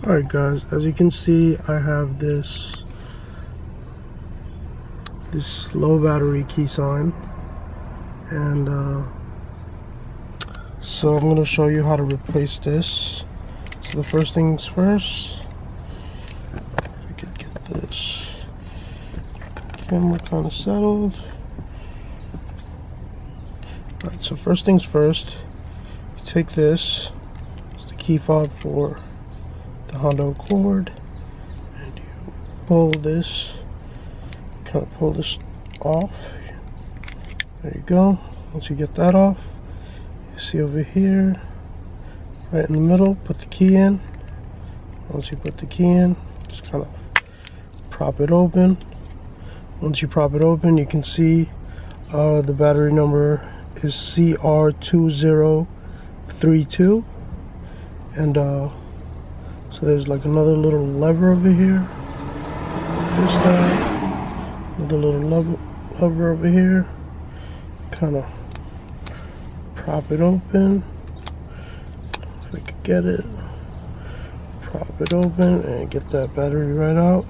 Alright guys, as you can see, I have this low battery key sign, and so I'm going to show you how to replace this. So the first things first, if we could get this camera kind of settled. Alright, so first things first, you take this, it's the key fob for the Honda Accord, and you pull this, kind of pull this off. There you go. Once you get that off, you see over here, right in the middle, put the key in. Once you put the key in, just kind of prop it open. Once you prop it open, you can see the battery number is CR2032, and so there's like another little lever over here. This guy, another little lever over here. Kind of prop it open. If we could get it, prop it open and get that battery right out.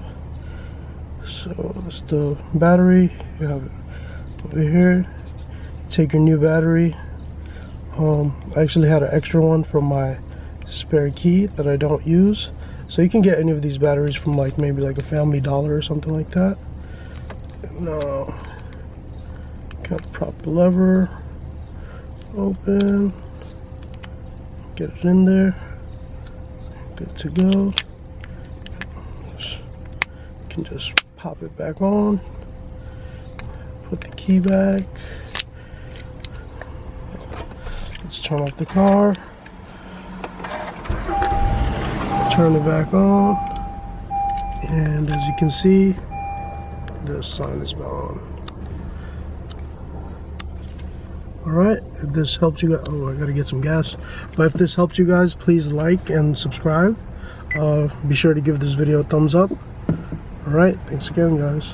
So it's the battery. You have it over here. Take your new battery. I actually had an extra one from my spare key that I don't use, so you can get any of these batteries from like maybe like a Family Dollar or something like that. Now kind of prop the lever open, get it in there, good to go. You can just pop it back on, put the key back. Let's turn off the car, turn it back on, and as you can see, the sign is gone. Alright, if this helped you guys, oh, I gotta get some gas. But if this helped you guys, please like and subscribe. Be sure to give this video a thumbs up. Alright, thanks again guys.